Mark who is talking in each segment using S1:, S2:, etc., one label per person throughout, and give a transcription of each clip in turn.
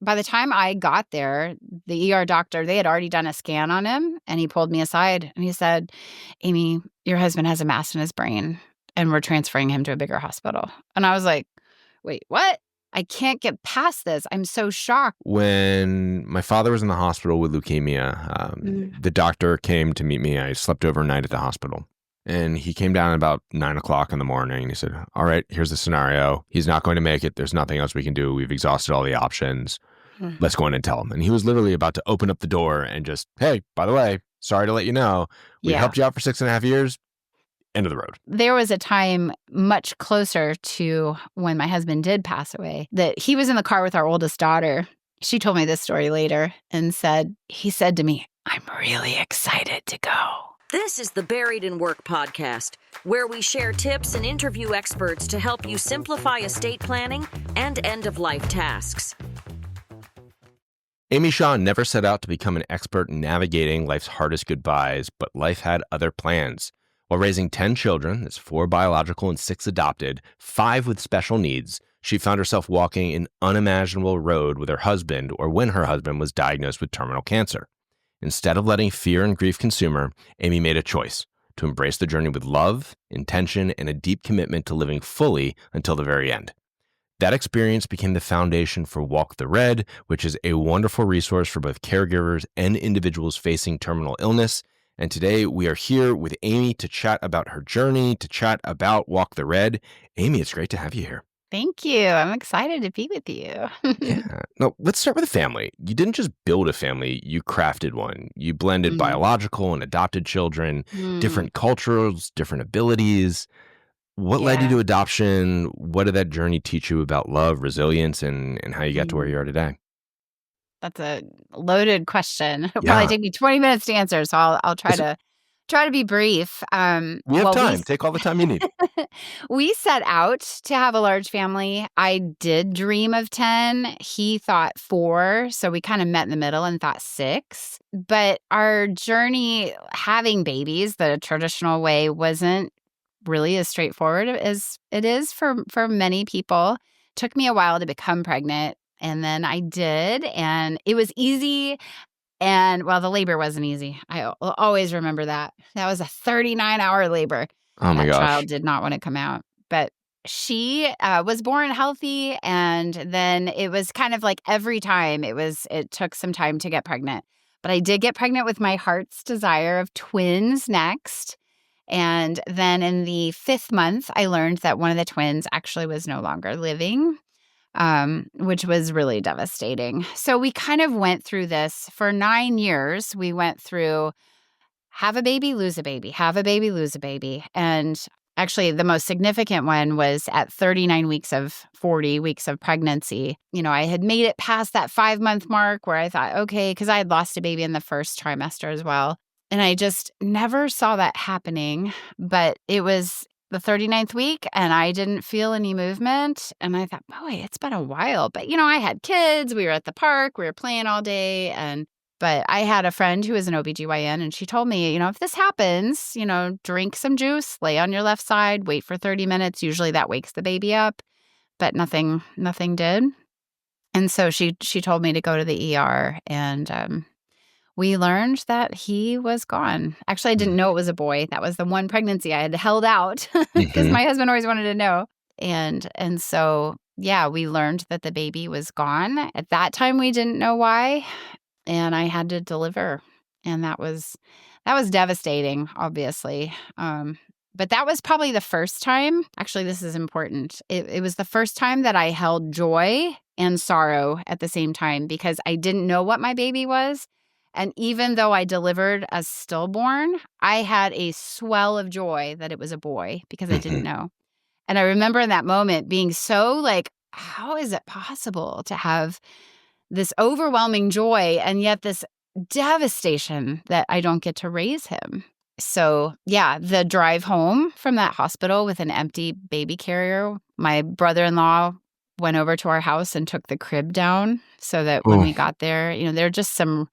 S1: by the time I got there, the ER doctor, they had already done a scan on him, and he pulled me aside and he said, Amy, your husband has a mass in his brain and we're transferring him to a bigger hospital. And I was like, wait, what? I can't get past this. I'm so shocked.
S2: When my father was in the hospital with leukemia, the doctor came to meet me. I slept overnight at the hospital. And he came down about 9 o'clock in the morning and he said, all right, here's the scenario. He's not going to make it. There's nothing else we can do. We've exhausted all the options. Let's go in and tell him. And he was literally about to open up the door and just, hey, by the way, sorry to let you know, we helped you out for 6.5 years. End of the road.
S1: There was a time much closer to when my husband did pass away that he was in the car with our oldest daughter. She told me this story later and he said to me, I'm really excited to go.
S3: This is the Buried in Work podcast, where we share tips and interview experts to help you simplify estate planning and end-of-life tasks.
S2: Amy Shaw never set out to become an expert in navigating life's hardest goodbyes, but life had other plans. While raising 10 children, that's 4 biological and 6 adopted, 5 with special needs, she found herself walking an unimaginable road with her husband, or when her husband was diagnosed with terminal cancer. Instead of letting fear and grief consume her, Amy made a choice to embrace the journey with love, intention, and a deep commitment to living fully until the very end. That experience became the foundation for Walk the Red, which is a wonderful resource for both caregivers and individuals facing terminal illness. And today we are here with Amy to chat about her journey, to chat about Walk the Red. Amy, it's great to have you here.
S1: Thank you. I'm excited to be with you.
S2: Yeah. No, let's start with the family. You didn't just build a family, you crafted one. You blended biological and adopted children, different cultures, different abilities. What led you to adoption? What did that journey teach you about love, resilience, and how you got to where you are today?
S1: That's a loaded question. It'll probably take me 20 minutes to answer, so I'll try to be brief.
S2: We have time. Take all the time you need.
S1: We set out to have a large family. I did dream of 10. He thought 4. So we kind of met in the middle and thought 6. But our journey having babies the traditional way wasn't really as straightforward as it is for many people. It took me a while to become pregnant. And then I did, and it was easy. And, well, the labor wasn't easy. I will always remember that. That was a 39-hour labor.
S2: Oh, my gosh.
S1: That child did not want to come out. But she was born healthy, and then it was kind of like every time it took some time to get pregnant. But I did get pregnant with my heart's desire of twins next. And then in the 5th month, I learned that one of the twins actually was no longer living. Which was really devastating. So we kind of went through this for 9 years. We went through have a baby, lose a baby, have a baby, lose a baby. And actually, the most significant one was at 39 weeks of 40 weeks of pregnancy. You know, I had made it past that 5-month mark where I thought, okay, because I had lost a baby in the first trimester as well. And I just never saw that happening. But it was the 39th week, and I didn't feel any movement. And I thought, boy, it's been a while. But, you know, I had kids. We were at the park. We were playing all day. But I had a friend who was an OBGYN, and she told me, you know, if this happens, you know, drink some juice, lay on your left side, wait for 30 minutes. Usually that wakes the baby up. But nothing did. And so she told me to go to the ER, and we learned that he was gone. Actually, I didn't know it was a boy. That was the one pregnancy I had held out because my husband always wanted to know. And so, yeah, we learned that the baby was gone. At that time, we didn't know why. And I had to deliver. And that was devastating, obviously. But that was probably the first time. Actually, this is important. It was the first time that I held joy and sorrow at the same time because I didn't know what my baby was. And even though I delivered as stillborn, I had a swell of joy that it was a boy because I didn't know. And I remember in that moment being so like, how is it possible to have this overwhelming joy and yet this devastation that I don't get to raise him? So, yeah, the drive home from that hospital with an empty baby carrier, my brother-in-law went over to our house and took the crib down so that when we got there, you know, there are just some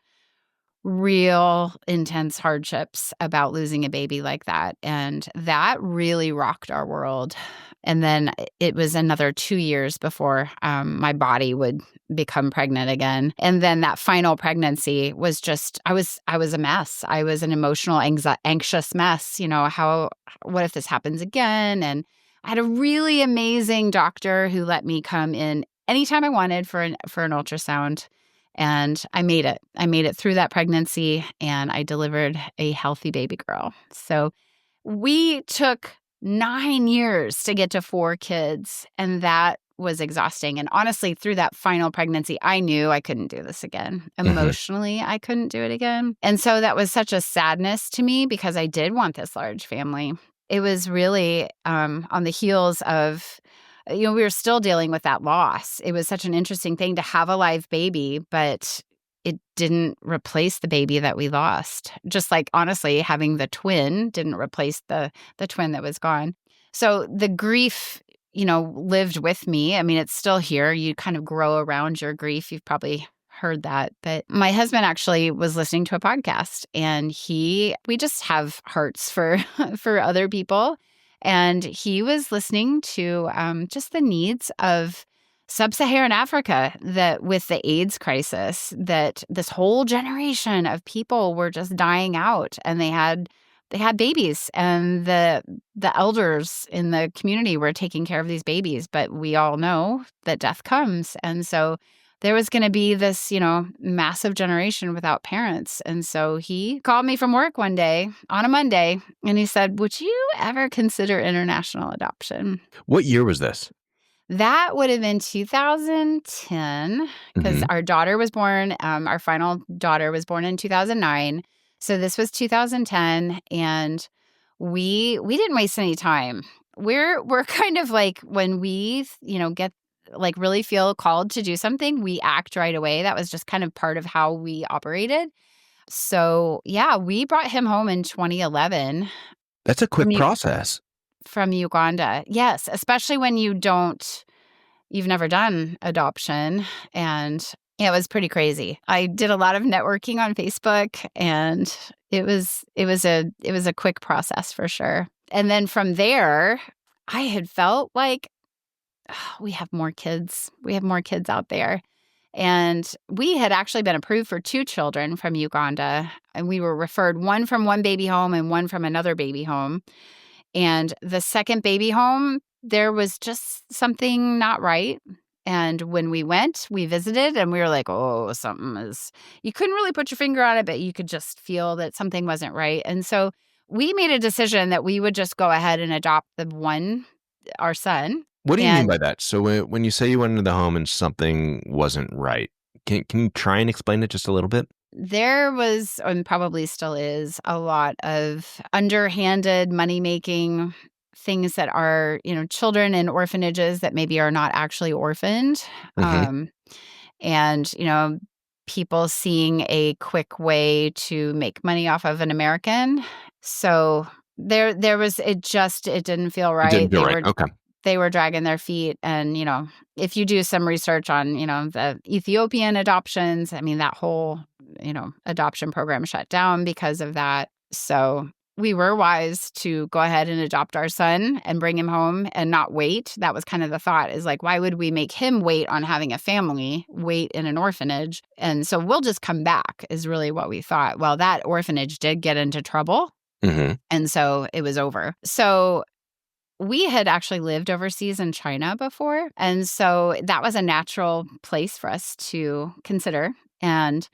S1: real intense hardships about losing a baby like that. And that really rocked our world. And then it was another 2 years before my body would become pregnant again. And then that final pregnancy was just, I was a mess. I was an emotional, anxious mess. What if this happens again? And I had a really amazing doctor who let me come in anytime I wanted for an ultrasound. And I made it. I made it through that pregnancy, and I delivered a healthy baby girl. So we took 9 years to get to 4 kids, and that was exhausting. And honestly, through that final pregnancy, I knew I couldn't do this again. Emotionally, I couldn't do it again. And so that was such a sadness to me because I did want this large family. It was really on the heels of, we were still dealing with that loss. It was such an interesting thing to have a live baby, but it didn't replace the baby that we lost. Just like, honestly, having the twin didn't replace the twin that was gone. So the grief, lived with me. I mean, it's still here. You kind of grow around your grief. You've probably heard that. But my husband actually was listening to a podcast, and we just have hearts for for other people. And he was listening to just the needs of Sub-Saharan Africa, that with the AIDS crisis, that this whole generation of people were just dying out, and they had babies, and the elders in the community were taking care of these babies. But we all know that death comes, and so there was going to be this, massive generation without parents. And so he called me from work one day on a Monday, and he said, "Would you ever consider international adoption?"
S2: What year was this?
S1: That would have been 2010, because our daughter was born, our final daughter was born in 2009. So this was 2010, and we didn't waste any time. We're kind of like, when we, get like really feel called to do something, we act right away. That was just kind of part of how we operated. So yeah, we brought him home in 2011.
S2: That's a quick process.
S1: From Uganda. Yes, especially when you've never done adoption. And it was pretty crazy. I did a lot of networking on Facebook, and it was a quick process for sure. And then from there, I had felt like, we have more kids. We have more kids out there. And we had actually been approved for 2 children from Uganda, and we were referred, one from one baby home and one from another baby home. And the second baby home, there was just something not right. And when we went, we visited, and we were like, oh, you couldn't really put your finger on it, but you could just feel that something wasn't right. And so we made a decision that we would just go ahead and adopt our son.
S2: What do you mean by that? So when you say you went into the home and something wasn't right, can you try and explain it just a little bit?
S1: There was, and probably still is, a lot of underhanded money-making things that are, children in orphanages that maybe are not actually orphaned. And, people seeing a quick way to make money off of an American. So there was, it didn't feel right.
S2: It didn't feel right. Okay.
S1: They were dragging their feet. And, if you do some research on, the Ethiopian adoptions, I mean, that whole, adoption program shut down because of that. So we were wise to go ahead and adopt our son and bring him home and not wait. That was kind of the thought, is like, why would we make him wait on having a family, wait in an orphanage? And so we'll just come back, is really what we thought. Well, that orphanage did get into trouble. And so it was over. So we had actually lived overseas in China before. And so that was a natural place for us to consider. And,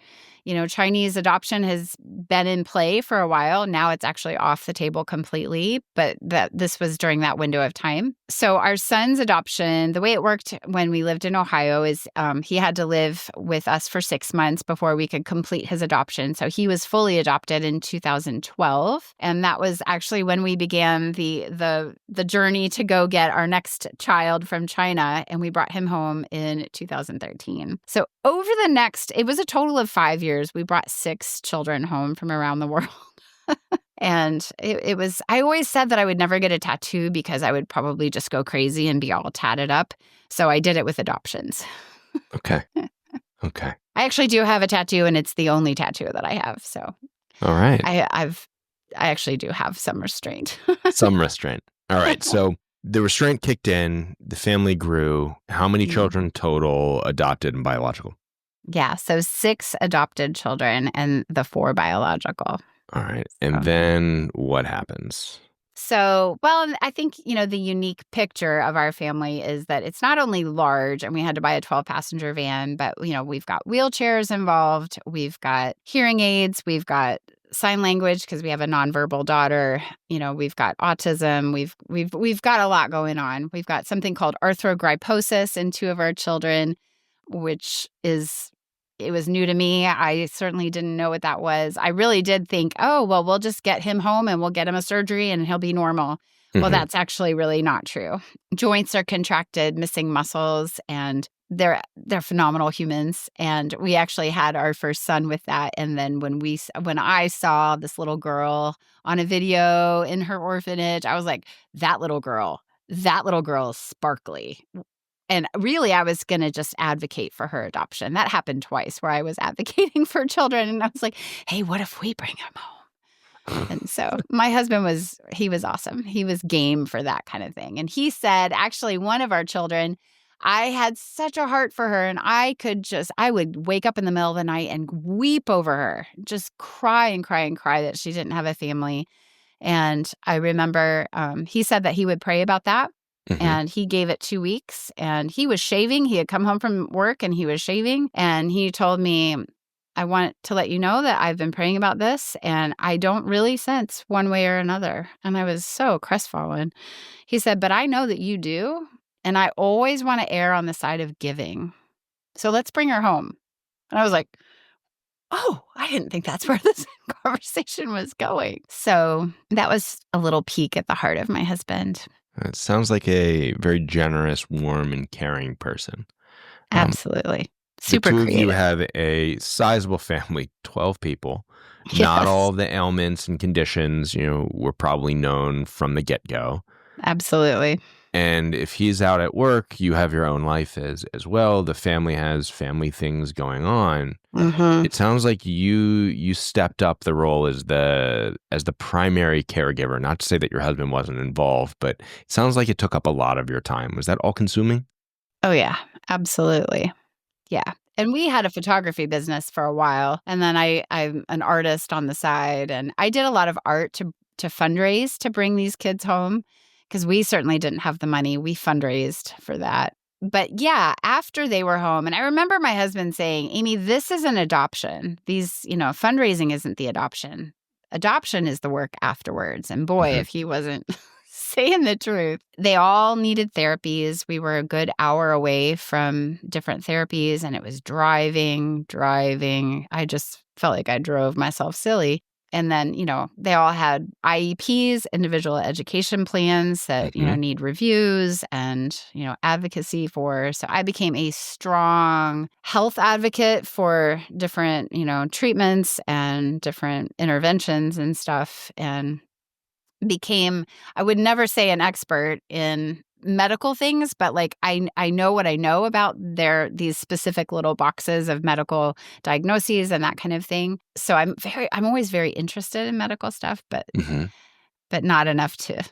S1: Chinese adoption has been in play for a while. Now it's actually off the table completely, but this was during that window of time. So our son's adoption, the way it worked when we lived in Ohio is he had to live with us for 6 months before we could complete his adoption. So he was fully adopted in 2012. And that was actually when we began the journey to go get our next child from China. And we brought him home in 2013. So over it was a total of 5 years. We brought 6 children home from around the world. And it was, I always said that I would never get a tattoo because I would probably just go crazy and be all tatted up. So I did it with adoptions.
S2: Okay. I
S1: actually do have a tattoo, and it's the only tattoo that I have. So
S2: all right.
S1: I actually do have some restraint.
S2: Some restraint. All right. So the restraint kicked in, the family grew. How many
S1: Mm.
S2: children total, adopted and biological?
S1: Yeah, so 6 adopted children and the 4 biological.
S2: All right. And
S1: So,
S2: then what happens?
S1: well, I think, the unique picture of our family is that it's not only large and we had to buy a 12-passenger van, but, we've got wheelchairs involved. We've got hearing aids. We've got sign language because we have a nonverbal daughter. We've got autism. We've got a lot going on. We've got something called arthrogryposis in 2 of our children, which it was new to me. I certainly didn't know what that was. I really did think, oh, well, we'll just get him home and we'll get him a surgery and he'll be normal. Well, that's actually really not true. Joints are contracted, missing muscles, and they're phenomenal humans. And we actually had our first son with that. And then when I saw this little girl on a video in her orphanage, I was like, that little girl is sparkly. And really, I was going to just advocate for her adoption. That happened twice where I was advocating for children. And I was like, hey, what if we bring him home? And so my husband he was awesome. He was game for that kind of thing. And he said, actually, one of our children, I had such a heart for her. And I would wake up in the middle of the night and weep over her, just cry and cry and cry that she didn't have a family. And I remember he said that he would pray about that. And he gave it 2 weeks and he was shaving. He had come home from work and he was shaving. And he told me, I want to let you know that I've been praying about this and I don't really sense one way or another. And I was so crestfallen. He said, but I know that you do. And I always want to err on the side of giving. So let's bring her home. And I was like, oh, I didn't think that's where this conversation was going. So that was a little peek at the heart of my husband.
S2: It sounds like a very generous, warm, and caring person.
S1: Absolutely. Super
S2: the two
S1: creative.
S2: of you have a sizable family, 12 people.
S1: Yes.
S2: Not all the ailments and conditions, were probably known from the get-go.
S1: Absolutely.
S2: And if he's out at work, you have your own life as well. The family has family things going on. It sounds like you stepped up the role as the primary caregiver. Not to say that your husband wasn't involved, but it sounds like it took up a lot of your time. Was that all consuming?
S1: Oh, yeah, absolutely. Yeah. And we had a photography business for a while. And then I'm an artist on the side. And I did a lot of art to fundraise to bring these kids home because we certainly didn't have the money. We fundraised for that. But yeah, after they were home, and I remember my husband saying, Amy, this is an adoption. These, fundraising isn't the adoption. Adoption is the work afterwards. And boy, if he wasn't saying the truth. They all needed therapies. We were a good hour away from different therapies, and it was driving. I just felt like I drove myself silly. And then, they all had IEPs, individual education plans that, need reviews and, advocacy for. So I became a strong health advocate for different, treatments and different interventions and stuff. And I would never say an expert in medical things, but like I know what I know about these specific little boxes of medical diagnoses and that kind of thing. So I'm always very interested in medical stuff, but not enough to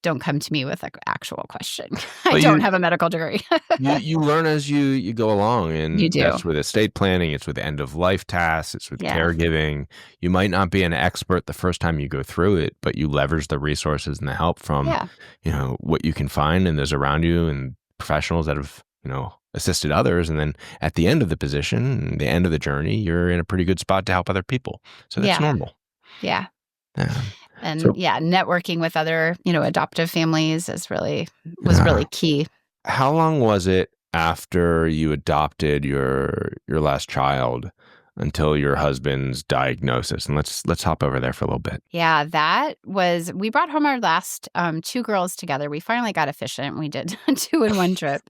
S1: don't come to me with an actual question. I don't have a medical degree.
S2: you learn as you go along, and
S1: you do.
S2: That's with estate planning, it's with end of life tasks, it's with caregiving. You might not be an expert the first time you go through it, but you leverage the resources and the help from what you can find and those around you and professionals that have assisted others. And then at the end of the position, the end of the journey, you're in a pretty good spot to help other people. So that's normal.
S1: Yeah. And networking with other, adoptive families was really key.
S2: How long was it after you adopted your last child until your husband's diagnosis? And let's hop over there for a little bit.
S1: Yeah, we brought home our last 2 girls together. We finally got efficient. We did 2 in one trip.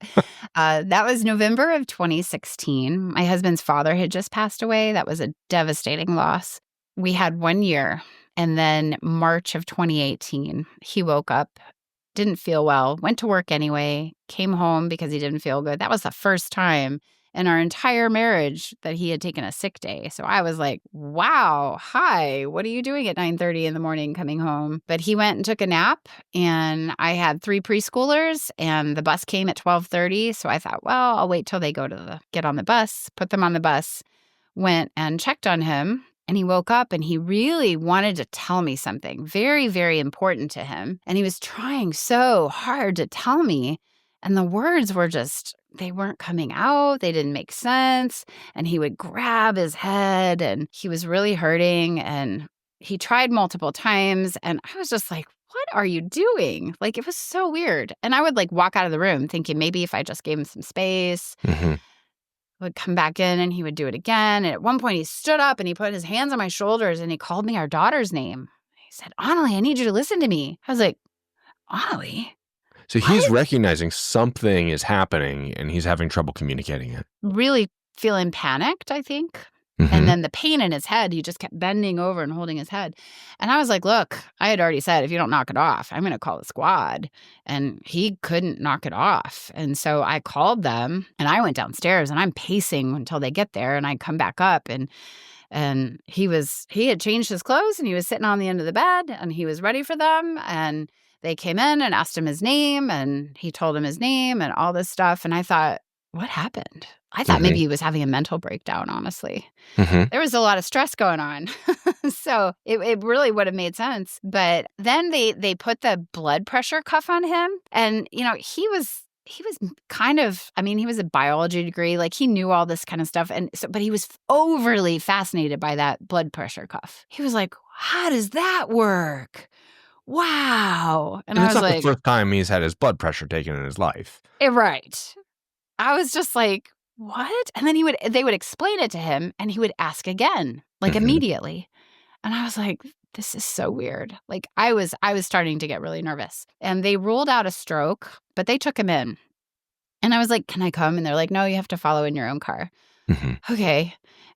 S1: That was November of 2016. My husband's father had just passed away. That was a devastating loss. We had 1 year. And then March of 2018, he woke up, didn't feel well, went to work anyway, came home because he didn't feel good. That was the first time in our entire marriage that he had taken a sick day. So I was like, wow, hi, what are you doing at 9:30 in the morning coming home? But he went and took a nap, and I had 3 preschoolers, and the bus came at 12:30. So I thought, well, I'll wait till they get on the bus, put them on the bus, went and checked on him. And he woke up and he really wanted to tell me something very, very important to him. And he was trying so hard to tell me. And the words were just, they weren't coming out. They didn't make sense. And he would grab his head and he was really hurting. And he tried multiple times. And I was just like, what are you doing? Like, it was so weird. And I would like walk out of the room thinking maybe if I just gave him some space, would come back in and he would do it again. And at one point he stood up and he put his hands on my shoulders and he called me our daughter's name. He said, Annalie, I need you to listen to me. I was like, Annalie?
S2: So he's recognizing something is happening and he's having trouble communicating it.
S1: Really feeling panicked, I think. And then the pain in his head, he just kept bending over and holding his head. And I was like, look, I had already said, if you don't knock it off, I'm going to call the squad. And he couldn't knock it off. And so I called them and I went downstairs and I'm pacing until they get there. And I come back up and he had changed his clothes and he was sitting on the end of the bed and he was ready for them. And they came in and asked him his name and he told them his name and all this stuff. And I thought, what happened? I thought maybe he was having a mental breakdown, honestly. There was a lot of stress going on. So it really would have made sense. But then they put the blood pressure cuff on him. And, you know, he was kind of, I mean, he was a biology degree. Like he knew all this kind of stuff. And so, but he was overly fascinated by that blood pressure cuff. He was like, how does that work? Wow. And I was
S2: it's not
S1: like,
S2: the first time he's had his blood pressure taken in his life.
S1: Right. I was just like, what? And then they would explain it to him and he would ask again, like immediately. And I was like, this is so weird. Like I was starting to get really nervous. And they ruled out a stroke, but they took him in. And I was like, can I come? And they're like, no, you have to follow in your own car. Okay.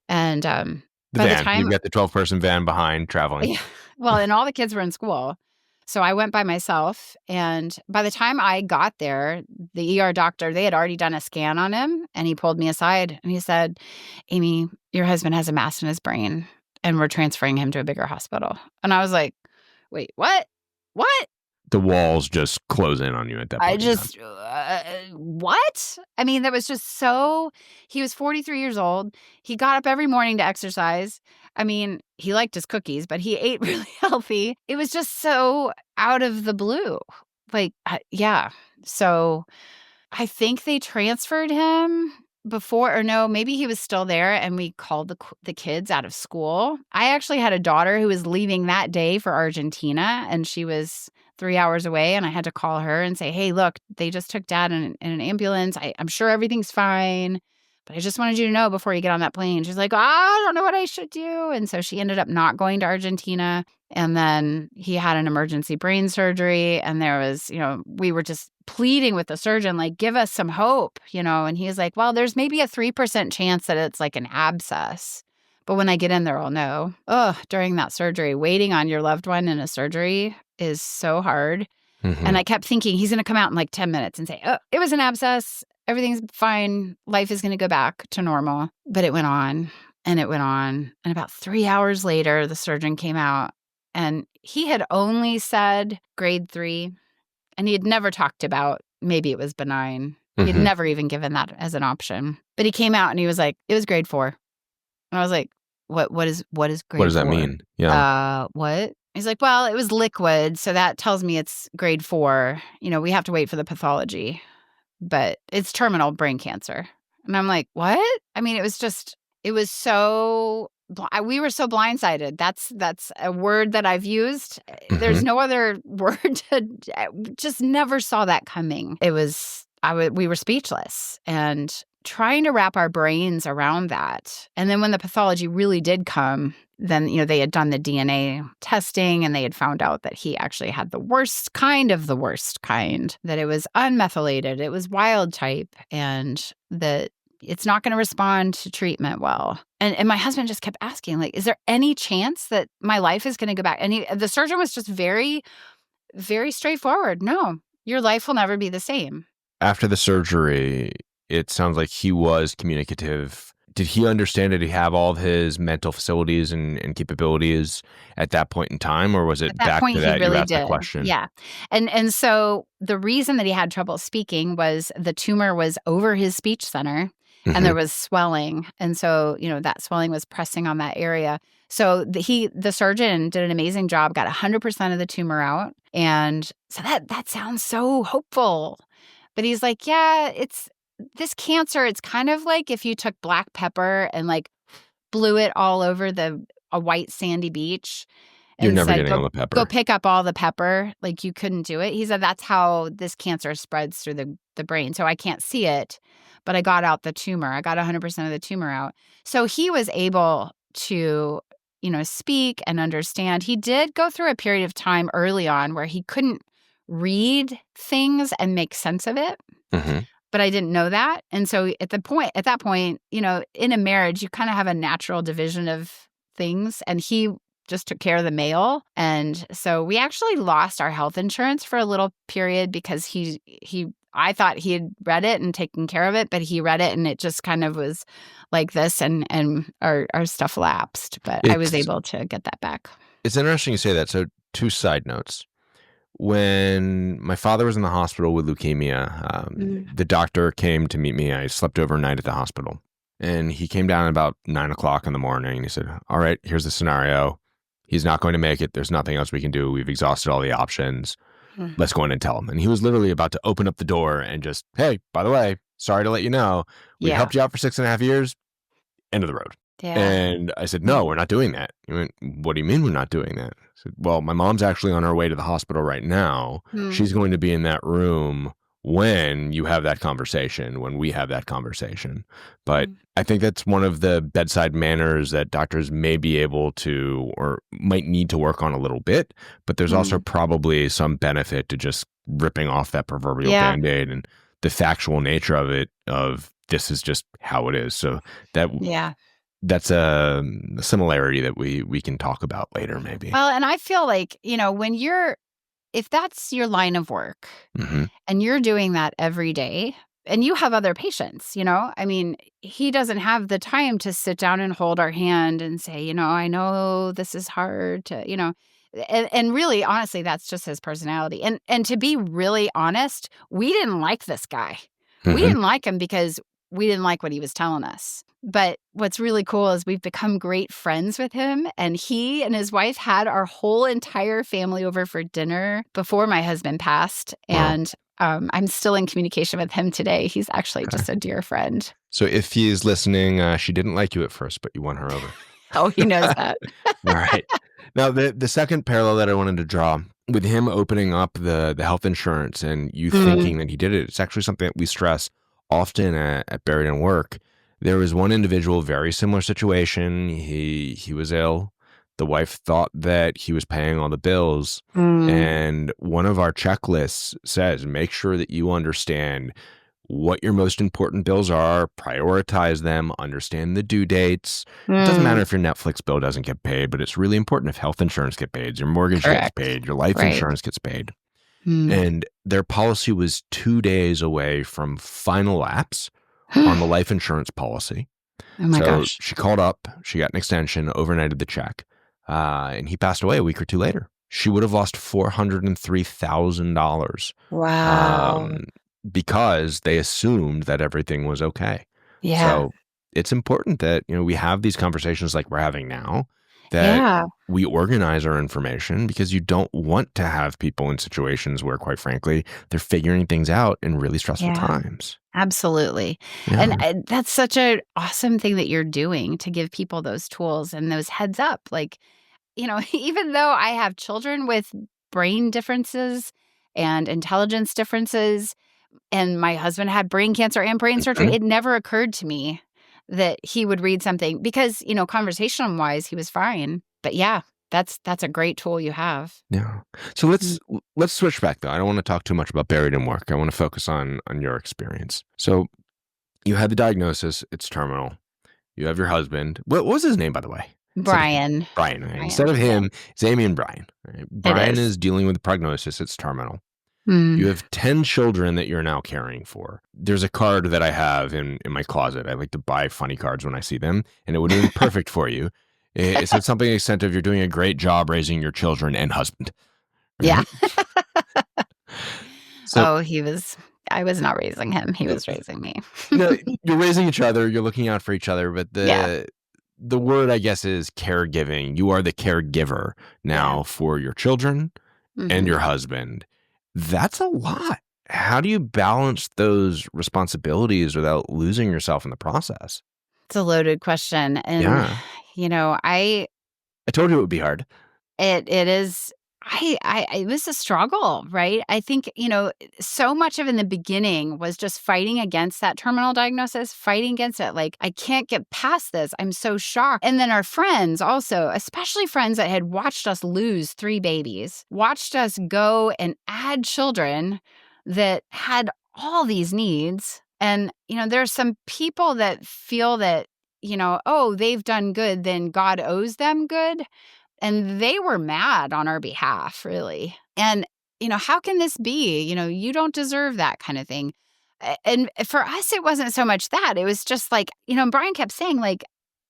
S1: And by the time
S2: you've got the 12-person van behind traveling.
S1: Yeah. Well, and all the kids were in school. So I went by myself, and by the time I got there, the ER doctor, they had already done a scan on him, and he pulled me aside, and he said, Amy, your husband has a mass in his brain, and we're transferring him to a bigger hospital. And I was like, wait, what? What?
S2: The walls just close in on you at that point.
S1: I just, what? I mean, that was just so, he was 43 years old. He got up every morning to exercise. I mean, he liked his cookies, but he ate really healthy. It was just so out of the blue. Like, yeah. So I think they transferred him before, or no, maybe he was still there and we called the kids out of school. I actually had a daughter who was leaving that day for Argentina and she was 3 hours away and I had to call her and say, hey, look, they just took dad in an ambulance. I'm sure everything's fine, but I just wanted you to know before you get on that plane. She's like, I don't know what I should do. And so she ended up not going to Argentina. And then he had an emergency brain surgery. And there was, we were just pleading with the surgeon, like, give us some hope, and he's like, well, there's maybe a 3% chance that it's like an abscess. But when I get in there, I'll know. During that surgery, waiting on your loved one in a surgery is so hard. And I kept thinking he's going to come out in like 10 minutes and say, oh, it was an abscess. Everything's fine. Life is going to go back to normal. But it went on and it went on. And about 3 hours later, the surgeon came out and he had only said grade 3. And he had never talked about maybe it was benign. He had never even given that as an option. But he came out and he was like, it was grade 4. And I was like, what is grade 4?
S2: What does that mean? Yeah.
S1: What? He's like, well, it was liquid. So that tells me it's grade 4. We have to wait for the pathology. But it's terminal brain cancer. And I'm like, what? I mean, we were so blindsided. That's a word that I've used. There's no other word just never saw that coming. We were speechless and trying to wrap our brains around that. And then when the pathology really did come, then, they had done the DNA testing and they had found out that he actually had the worst kind, that it was unmethylated, it was wild type, and that it's not going to respond to treatment well. And my husband just kept asking, like, is there any chance that my life is going to go back? And the surgeon was just very, very straightforward. No, your life will never be the same.
S2: After the surgery, it sounds like he was communicative. Did he understand? Did he have all of his mental facilities and capabilities at that point in time? Or was
S1: At
S2: it
S1: that
S2: back to
S1: point, he
S2: that you
S1: really
S2: asked that
S1: did.
S2: question?
S1: Yeah. And so the reason that he had trouble speaking was the tumor was over his speech center and
S2: Hmm.
S1: there was swelling. And so, that swelling was pressing on that area. So the surgeon did an amazing job, got 100% of the tumor out. And so that sounds so hopeful. But he's like, yeah, it's this cancer. It's kind of like if you took black pepper and like blew it all over a white sandy beach
S2: You're
S1: and
S2: never
S1: said,
S2: getting
S1: "Go
S2: all the
S1: go
S2: pepper.
S1: pick up all the pepper." Like, you couldn't do it. He said, "That's how this cancer spreads through the brain. So I can't see it, but I got out the tumor. I got 100% of the tumor out." So he was able to, speak and understand. He did go through a period of time early on where he couldn't read things and make sense of it,
S2: Hmm.
S1: but I didn't know that. And so at that point, in a marriage, you kind of have a natural division of things. And he just took care of the male. And so we actually lost our health insurance for a little period because I thought he had read it and taken care of it, but he read it and it just kind of was like this and our stuff lapsed. But I was
S2: It's
S1: able to get that back.
S2: it's interesting you say that. So 2 side notes. When my father was in the hospital with leukemia,
S1: Mm.
S2: the doctor came to meet me. I slept overnight at the hospital. And he came down about 9 o'clock in the morning and he said, "All right, here's the scenario. He's not going to make it. There's nothing else we can do. We've exhausted all the options.
S1: Mm.
S2: Let's go in and tell him." And he was literally about to open up the door and just, "Hey, by the way, sorry to let you know, we've
S1: Yeah.
S2: helped you out for 6.5 years. End of the road."
S1: Yeah.
S2: And I said, "No, we're not doing that." He went, "What do you mean we're not doing that?" I said, "Well, my mom's actually on her way to the hospital right now.
S1: Mm.
S2: She's going to be in that room when you have that conversation, when we have that conversation." But
S1: Mm.
S2: I think that's one of the bedside manners that doctors may be able to or might need to work on a little bit. But there's also
S1: Mm.
S2: probably some benefit to just ripping off that proverbial
S1: Yeah.
S2: Band-Aid and the factual nature of it, of this is just how it is. So that
S1: Yeah.
S2: that's a similarity that we can talk about later, maybe.
S1: Well, and I feel like, if that's your line of work
S2: Hmm.
S1: and you're doing that every day and you have other patients, I mean, he doesn't have the time to sit down and hold our hand and say, "I know this is hard to, and really, honestly, that's just his personality. And to be really honest, we didn't like this guy. We
S2: Hmm.
S1: didn't like him because we didn't like what he was telling us. But what's really cool is we've become great friends with him. And he and his wife had our whole entire family over for dinner before my husband passed.
S2: Wow.
S1: And I'm still in communication with him today. He's actually
S2: Okay.
S1: just a dear friend.
S2: So if he's listening, she didn't like you at first, but you won her over.
S1: Oh, he knows that.
S2: All right. Now, the second parallel that I wanted to draw with him opening up the health insurance and you
S1: Mm.
S2: thinking that he did it, it's actually something that we stress often at Buried in Work. There was one individual, very similar situation. He was ill. The wife thought that he was paying all the bills.
S1: Mm.
S2: And one of our checklists says, make sure that you understand what your most important bills are, prioritize them, understand the due dates. It doesn't matter
S1: Mm.
S2: if your Netflix bill doesn't get paid, but it's really important if health insurance gets paid, your mortgage gets
S1: Correct.
S2: paid, your life
S1: Right.
S2: insurance gets paid.
S1: Mm.
S2: And their policy was 2 days away from final lapse on the life insurance policy.
S1: Oh my
S2: So
S1: gosh.
S2: she called up, she got an extension, overnighted the check, and he passed away a week or two later. She would have lost $403,000
S1: Wow.
S2: because they assumed that everything was okay.
S1: Yeah.
S2: So it's important that, we have these conversations like we're having now, that
S1: Yeah.
S2: we organize our information, because you don't want to have people in situations where, quite frankly, they're figuring things out in really stressful
S1: Yeah.
S2: times.
S1: Absolutely.
S2: Yeah.
S1: And that's such an awesome thing that you're doing to give people those tools and those heads up. Like, even though I have children with brain differences and intelligence differences, and my husband had brain cancer and brain surgery,
S2: Mhm.
S1: it never occurred to me that he would read something because, conversation wise, he was fine. But yeah, that's a great tool you have.
S2: Yeah. So
S1: Mm.
S2: let's switch back though. I don't want to talk too much about Buried in Work. I want to focus on your experience. So you had the diagnosis, it's terminal. You have your husband. What was his name, by the way? Instead of
S1: Brian.
S2: Brian. Right? Instead
S1: Brian.
S2: of
S1: Yeah,
S2: him, it's Amy and Brian. Right?
S1: it
S2: Brian
S1: is.
S2: is dealing with the prognosis, it's terminal. You have 10 children that you're now caring for. There's a card that I have in my closet. I like to buy funny cards when I see them, and it would have been perfect for you. It said something to the extent of you're doing a great job raising your children and husband.
S1: Yeah.
S2: Right? So,
S1: I was not raising him. He was raising me.
S2: you're raising each other, you're looking out for each other, but
S1: Yeah.
S2: the word, I guess, is caregiving. You are the caregiver now for your children and your husband. That's a lot. How do you balance those responsibilities without losing yourself in the process?
S1: It's a loaded question. And,
S2: Yeah.
S1: I
S2: told you it would be hard.
S1: it is it was a struggle, right? I think, so much of in the beginning was just fighting against that terminal diagnosis, fighting against it. Like, I can't get past this. I'm so shocked. And then our friends also, especially friends that had watched us lose 3 babies, watched us go and add children that had all these needs. And, there's some people that feel that, oh, they've done good, then God owes them good. And they were mad on our behalf, really. And, how can this be? You don't deserve that kind of thing. And for us, it wasn't so much that. It was just like, Brian kept saying, like,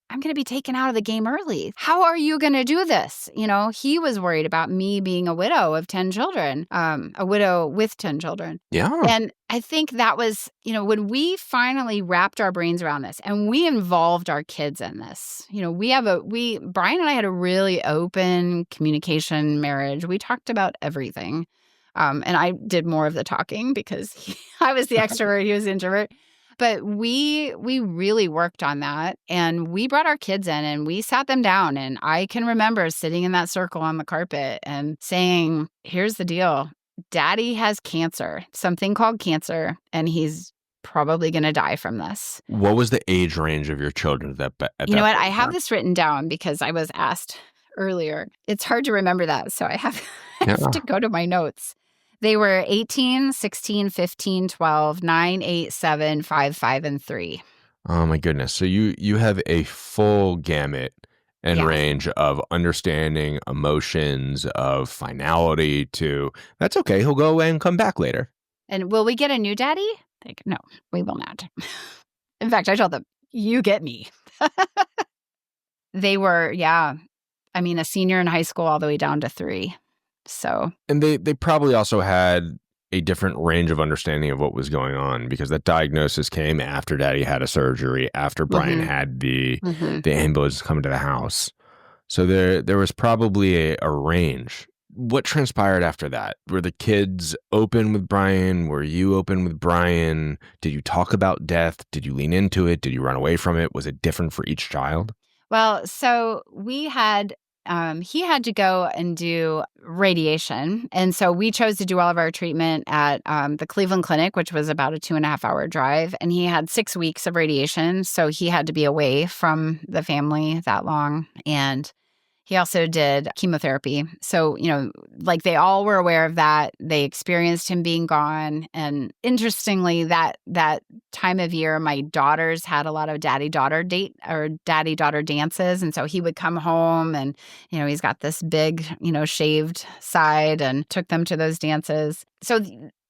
S1: I'm going to be taken out of the game early. How are you going to do this? He was worried about me being a widow of 10 children, a widow with 10 children.
S2: Yeah.
S1: And I think that was, when we finally wrapped our brains around this and we involved our kids in this, Brian and I had a really open communication marriage. We talked about everything. And I did more of the talking because I was the extrovert, he was the introvert. But we really worked on that, and we brought our kids in and we sat them down, and I can remember sitting in that circle on the carpet and saying, here's the deal. Daddy has cancer, something called cancer, and he's probably going to die from this.
S2: What was the age range of your children at that
S1: You know what?
S2: point?
S1: I have this written down because I was asked earlier. It's hard to remember that, so I have to go to my notes. They were 18, 16, 15, 12, 9, 8, 7, 5, 5, and 3.
S2: Oh, my goodness. So you have a full gamut and
S1: Yes.
S2: range of understanding, emotions, of finality to, that's okay, he'll go away and come back later.
S1: And will we get a new daddy? Like, no, we will not. In fact, I told them, you get me. They were, a senior in high school all the way down to 3. So,
S2: And they probably also had a different range of understanding of what was going on, because that diagnosis came after Daddy had a surgery, after Brian had the ambulance come to the house. So there was probably a range. What transpired after that? Were the kids open with Brian? Were you open with Brian? Did you talk about death? Did you lean into it? Did you run away from it? Was it different for each child?
S1: well, so we had he had to go and do radiation. And so we chose to do all of our treatment at the Cleveland Clinic, which was about a 2.5-hour drive. And he had 6 weeks of radiation. So he had to be away from the family that long. And he also did chemotherapy. So, like they all were aware of that. They experienced him being gone. And interestingly, that time of year, my daughters had a lot of daddy-daughter dances. And so he would come home and, he's got this big, shaved side, and took them to those dances. So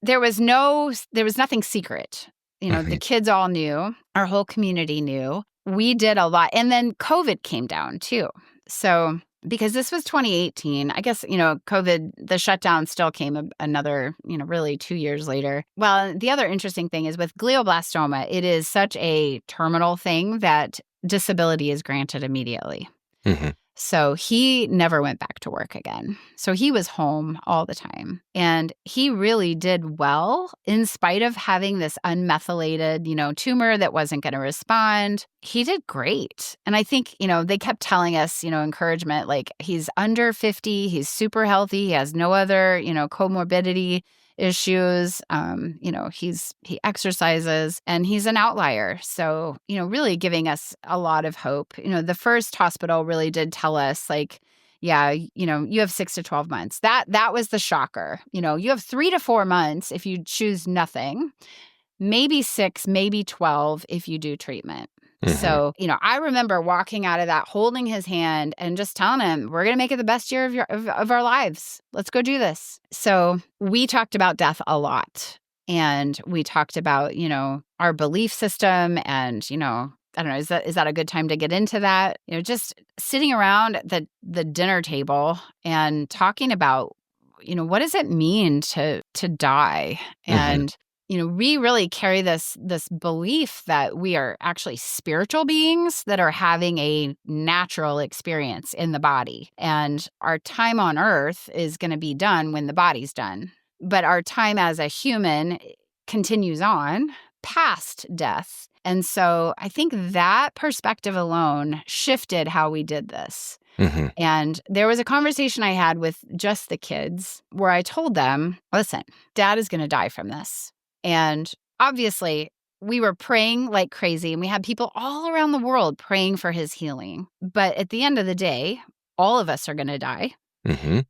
S1: there was nothing secret. The kids all knew. Our whole community knew. We did a lot. And then COVID came down too. So, because this was 2018, I guess, COVID, the shutdown still came another, really 2 years later. Well, the other interesting thing is with glioblastoma, it is such a terminal thing that disability is granted immediately.
S2: Mm-hmm.
S1: So he never went back to work again. So he was home all the time. And he really did well in spite of having this unmethylated, tumor that wasn't going to respond. He did great. And I think, they kept telling us, encouragement, like he's under 50, he's super healthy, he has no other, comorbidity issues. He exercises, and he's an outlier. So, really giving us a lot of hope. The first hospital really did tell us, like, yeah, you have 6 to 12 months. That was the shocker. You have 3 to 4 months if you choose nothing, maybe 6, maybe 12 if you do treatment. So, I remember walking out of that, holding his hand and just telling him, we're going to make it the best year of our lives. Let's go do this. So we talked about death a lot. And we talked about, our belief system and, I don't know, is that a good time to get into that? Just sitting around the dinner table and talking about, what does it mean to die? And we really carry this belief that we are actually spiritual beings that are having a natural experience in the body. And our time on earth is going to be done when the body's done. But our time as a human continues on past death. And so I think that perspective alone shifted how we did this. And there was a conversation I had with just the kids where I told them, listen, Dad is going to die from this. And obviously, we were praying like crazy, and we had people all around the world praying for his healing. But at the end of the day, all of us are going to die.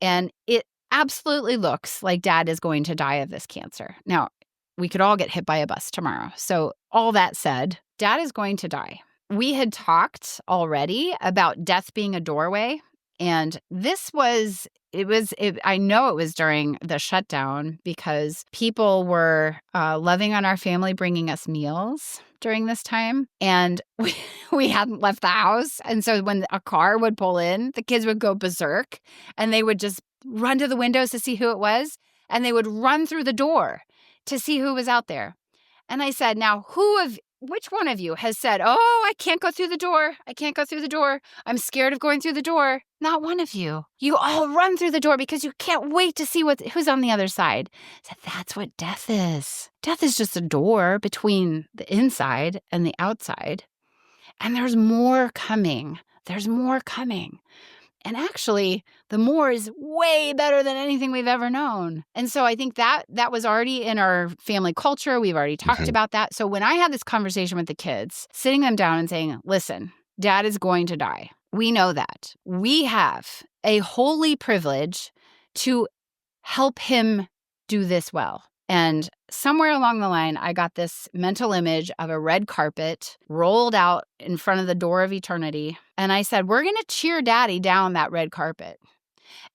S1: And it absolutely looks like Dad is going to die of this cancer. Now, we could all get hit by a bus tomorrow. So all that said, Dad is going to die. We had talked already about death being a doorway. And this was, I know it was during the shutdown because people were loving on our family, bringing us meals during this time. And we hadn't left the house. And so when a car would pull in, the kids would go berserk and they would just run to the windows to see who it was. And they would run through the door to see who was out there. And I said, now, which one of you has said, oh, I can't go through the door. I can't go through the door. I'm scared of going through the door. Not one of you. You all run through the door because you can't wait to see who's on the other side. I said, that's what death is. Death is just a door between the inside and the outside. And there's more coming. There's more coming. And actually, the more is way better than anything we've ever known. And so I think that was already in our family culture. We've already talked about that. So when I had this conversation with the kids, sitting them down and saying, listen, Dad is going to die. We know that. We have a holy privilege to help him do this well. And somewhere along the line, I got this mental image of a red carpet rolled out in front of the door of eternity. And I said, we're going to cheer Daddy down that red carpet.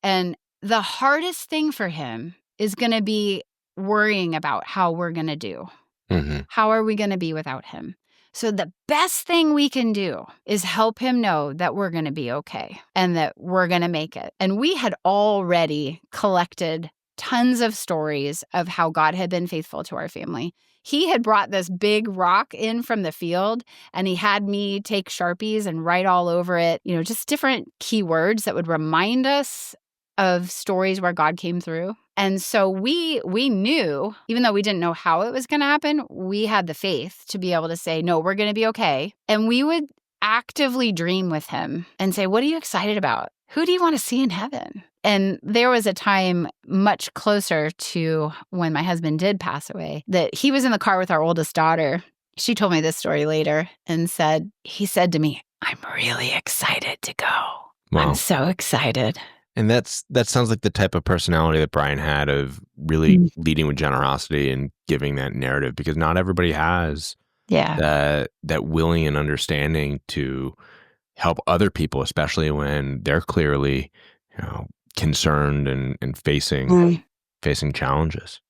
S1: And the hardest thing for him is going to be worrying about how we're going to do. How are we going to be without him? So the best thing we can do is help him know that we're going to be okay and that we're going to make it. And we had already collected tons of stories of how God had been faithful to our family. He had brought this big rock in from the field, and he had me take Sharpies and write all over it, just different keywords that would remind us of stories where God came through. And so we knew, even though we didn't know how it was going to happen, we had the faith to be able to say, no, we're going to be okay. And we would actively dream with him and say, what are you excited about? Who do you want to see in heaven? And there was a time much closer to when my husband did pass away that he was in the car with our oldest daughter. She told me this story later and he said to me, I'm really excited to go. Wow. I'm so excited.
S2: And that sounds like the type of personality that Brian had of really leading with generosity and giving that narrative, because not everybody has that willing and understanding to help other people, especially when they're clearly, concerned and facing challenges.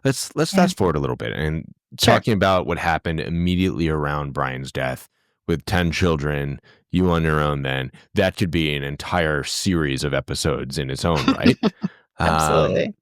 S2: Let's fast forward a little bit and talking about what happened immediately around Brian's death with 10 children, you on your own then. That could be an entire series of episodes in its own right.
S1: Absolutely.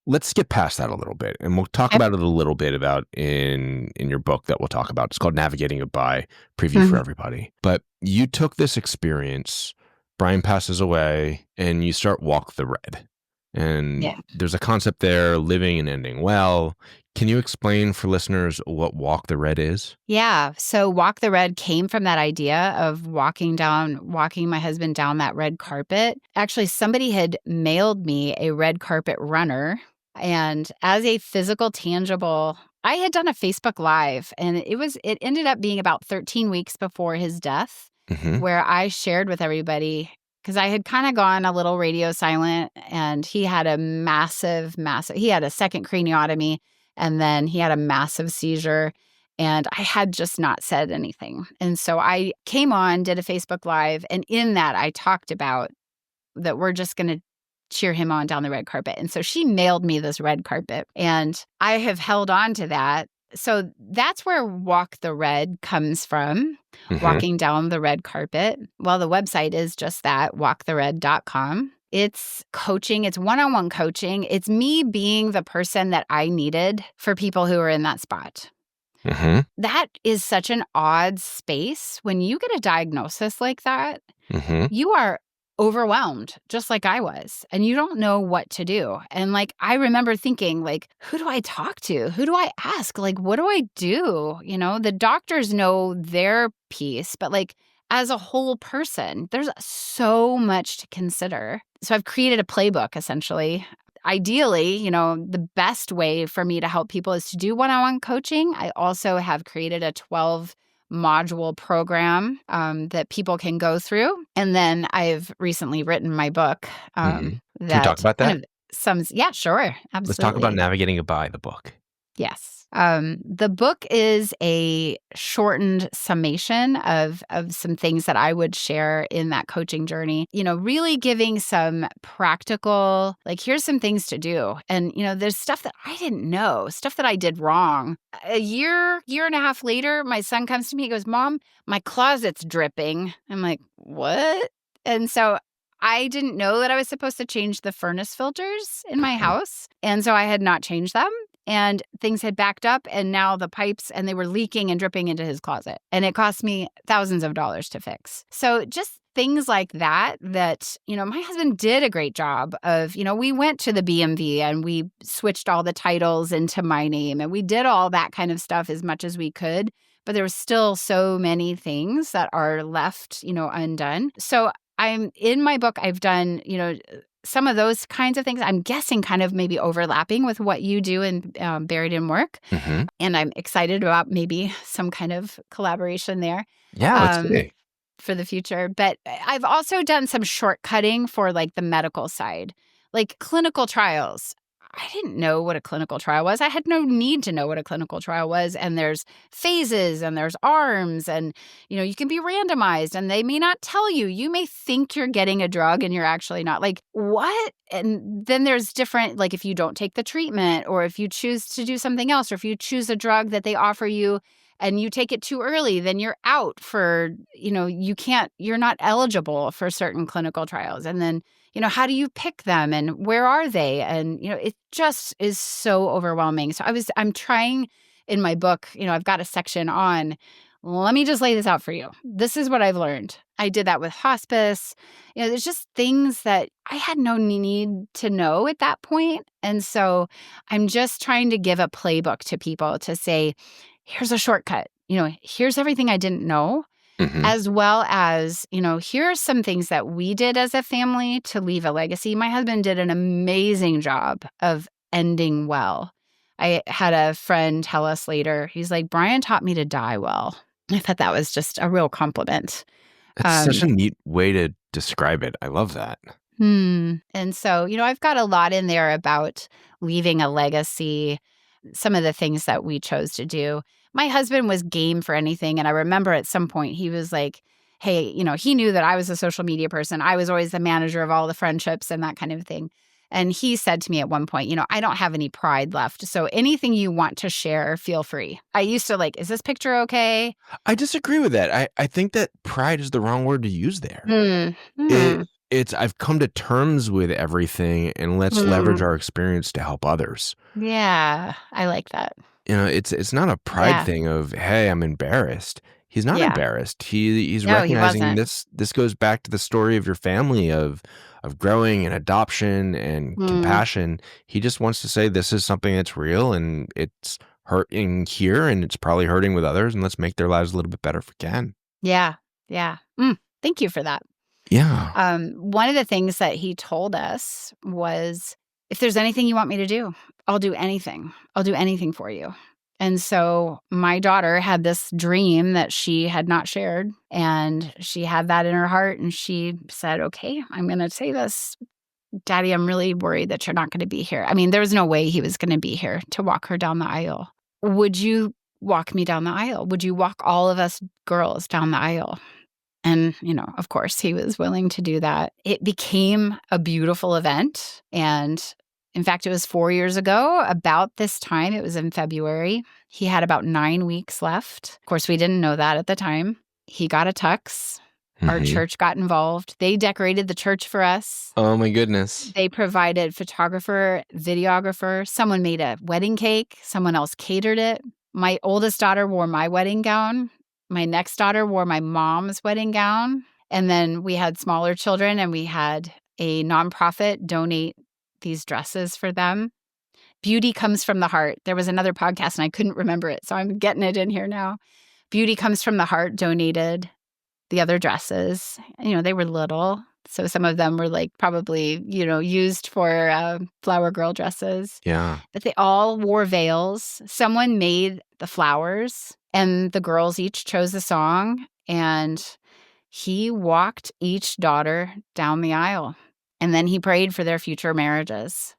S2: Let's get past that a little bit, and we'll talk about it a little bit about in your book that we'll talk about. It's called Navigating Goodbye, preview for everybody. But you took this experience, Brian passes away, and you start Walk the Red. And there's a concept there, living and ending well. Can you explain for listeners what Walk the Red is?
S1: Yeah. So Walk the Red came from that idea of walking my husband down that red carpet. Actually, somebody had mailed me a red carpet runner. And as a physical, tangible, I had done a Facebook Live, and it ended up being about 13 weeks before his death, where I shared with everybody, because I had kind of gone a little radio silent, and he had a massive, he had a second craniotomy, and then he had a massive seizure. And I had just not said anything. And so I came on, did a Facebook Live, and in that I talked about that we're just going to cheer him on down the red carpet. And so she mailed me this red carpet, and I have held on to that. So that's where Walk the Red comes from, walking down the red carpet. Well, the website is just that, walkthered.com. It's coaching. It's one-on-one coaching. It's me being the person that I needed for people who are in that spot. That is such an odd space. When you get a diagnosis like that, you are overwhelmed, just like I was, and you don't know what to do. And like, I remember thinking, like, who do I talk to? Who do I ask? Like, what do I do? You know, the doctors know their piece, but like, as a whole person, there's so much to consider. So I've created a playbook, essentially. Ideally, you know, the best way for me to help people is to do one-on-one coaching. I also have created a 12-module program that people can go through. And then I've recently written my book.
S2: Can we talk about that?
S1: Yeah, sure. Absolutely.
S2: Let's talk about Navigating Goodbye, the book.
S1: Yes. The book is a shortened summation of some things that I would share in that coaching journey, you know, really giving some practical, like, here's some things to do. And, you know, there's stuff that I didn't know, stuff that I did wrong. A year and a half later, my son comes to me, he goes, "Mom, my closet's dripping." I'm like, "What?" And so I didn't know that I was supposed to change the furnace filters in my house. And so I had not changed them. And things had backed up, and now the pipes, and they were leaking and dripping into his closet. And it cost me thousands of dollars to fix. So just things like that, you know, my husband did a great job of, you know, we went to the BMV and we switched all the titles into my name, and we did all that kind of stuff as much as we could. But there were still so many things that are left, you know, undone. So I'm in my book, I've done, you know, some of those kinds of things, I'm guessing kind of maybe overlapping with what you do in Buried in Work. And I'm excited about maybe some kind of collaboration there.
S2: Yeah, let's see.
S1: For the future. But I've also done some shortcutting for like the medical side, like clinical trials. I didn't know what a clinical trial was. I had no need to know what a clinical trial was. And there's phases and there's arms and, you know, you can be randomized and they may not tell you. You may think you're getting a drug and you're actually not. Like, what? And then there's different, like if you don't take the treatment or if you choose to do something else or if you choose a drug that they offer you and you take it too early, then you're out for, you know, you're not eligible for certain clinical trials. And then, you know, how do you pick them and where are they? And, you know, it just is so overwhelming. So I'm trying in my book, you know, I've got a section on, let me just lay this out for you. This is what I've learned. I did that with hospice. You know, there's just things that I had no need to know at that point. And so I'm just trying to give a playbook to people to say, here's a shortcut. You know, here's everything I didn't know. As well as, you know, here are some things that we did as a family to leave a legacy. My husband did an amazing job of ending well. I had a friend tell us later, he's like, Brian taught me to die well. I thought that was just a real compliment.
S2: That's such a neat way to describe it. I love that.
S1: And so, you know, I've got a lot in there about leaving a legacy, some of the things that we chose to do. My husband was game for anything. And I remember at some point he was like, hey, you know, he knew that I was a social media person. I was always the manager of all the friendships and that kind of thing. And he said to me at one point, you know, I don't have any pride left. So anything you want to share, feel free. I used to like, is this picture okay?
S2: I disagree with that. I think that pride is the wrong word to use there. I've come to terms with everything and let's leverage our experience to help others.
S1: Yeah, I like that.
S2: You know, it's not a pride thing of, hey, I'm embarrassed. He's not embarrassed. He's recognizing this goes back to the story of your family of growing and adoption and compassion. He just wants to say this is something that's real and it's hurting here and it's probably hurting with others, and let's make their lives a little bit better if we can.
S1: Yeah. Thank you for that.
S2: Yeah.
S1: One of the things that he told us was, if there's anything you want me to do, I'll do anything. I'll do anything for you. And so my daughter had this dream that she had not shared, and she had that in her heart. And she said, okay, I'm going to say this. Daddy, I'm really worried that you're not going to be here. I mean, there was no way he was going to be here to walk her down the aisle. Would you walk me down the aisle? Would you walk all of us girls down the aisle? And, of course, he was willing to do that. It became a beautiful event. And in fact, it was 4 years ago, about this time, it was in February. He had about 9 weeks left. Of course, we didn't know that at the time. He got a tux. Our church got involved. They decorated the church for us.
S2: Oh, my goodness.
S1: They provided photographer, videographer. Someone made a wedding cake. Someone else catered it. My oldest daughter wore my wedding gown. My next daughter wore my mom's wedding gown. And then we had smaller children, and we had a nonprofit donate these dresses for them. Beauty comes from the heart. There was another podcast, and I couldn't remember it, so I'm getting it in here now. Beauty Comes from the Heart donated the other dresses. They were little, so some of them were probably, used for flower girl dresses.
S2: Yeah.
S1: But they all wore veils. Someone made the flowers, and the girls each chose a song, and he walked each daughter down the aisle. And then he prayed for their future marriages.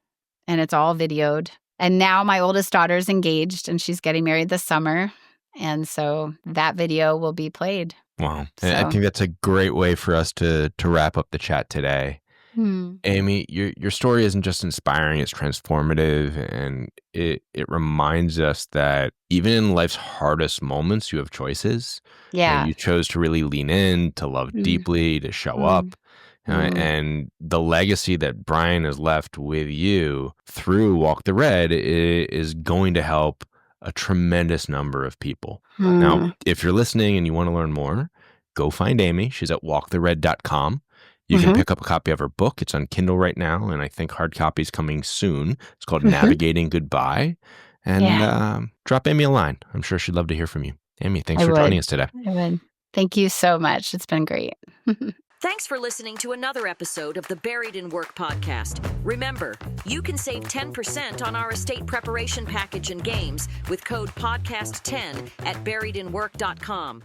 S1: And it's all videoed. And now my oldest daughter's engaged, and she's getting married this summer. And so that video will be played.
S2: Wow. I think that's a great way for us to wrap up the chat today. Amy, your story isn't just inspiring, it's transformative, and it reminds us that even in life's hardest moments, you have choices.
S1: Yeah.
S2: You chose to really lean in, to love deeply, to show up. And the legacy that Brian has left with you through Walk the Red is going to help a tremendous number of people. Now, if you're listening and you want to learn more, go find Amy. She's at walkthered.com. You can pick up a copy of her book. It's on Kindle right now, and I think hard copy is coming soon. It's called Navigating Goodbye. And drop Amy a line. I'm sure she'd love to hear from you. Amy, thanks for joining us today.
S1: I would. Thank you so much. It's been great.
S3: Thanks for listening to another episode of the Buried in Work podcast. Remember, you can save 10% on our estate preparation package and games with code podcast10 at buriedinwork.com.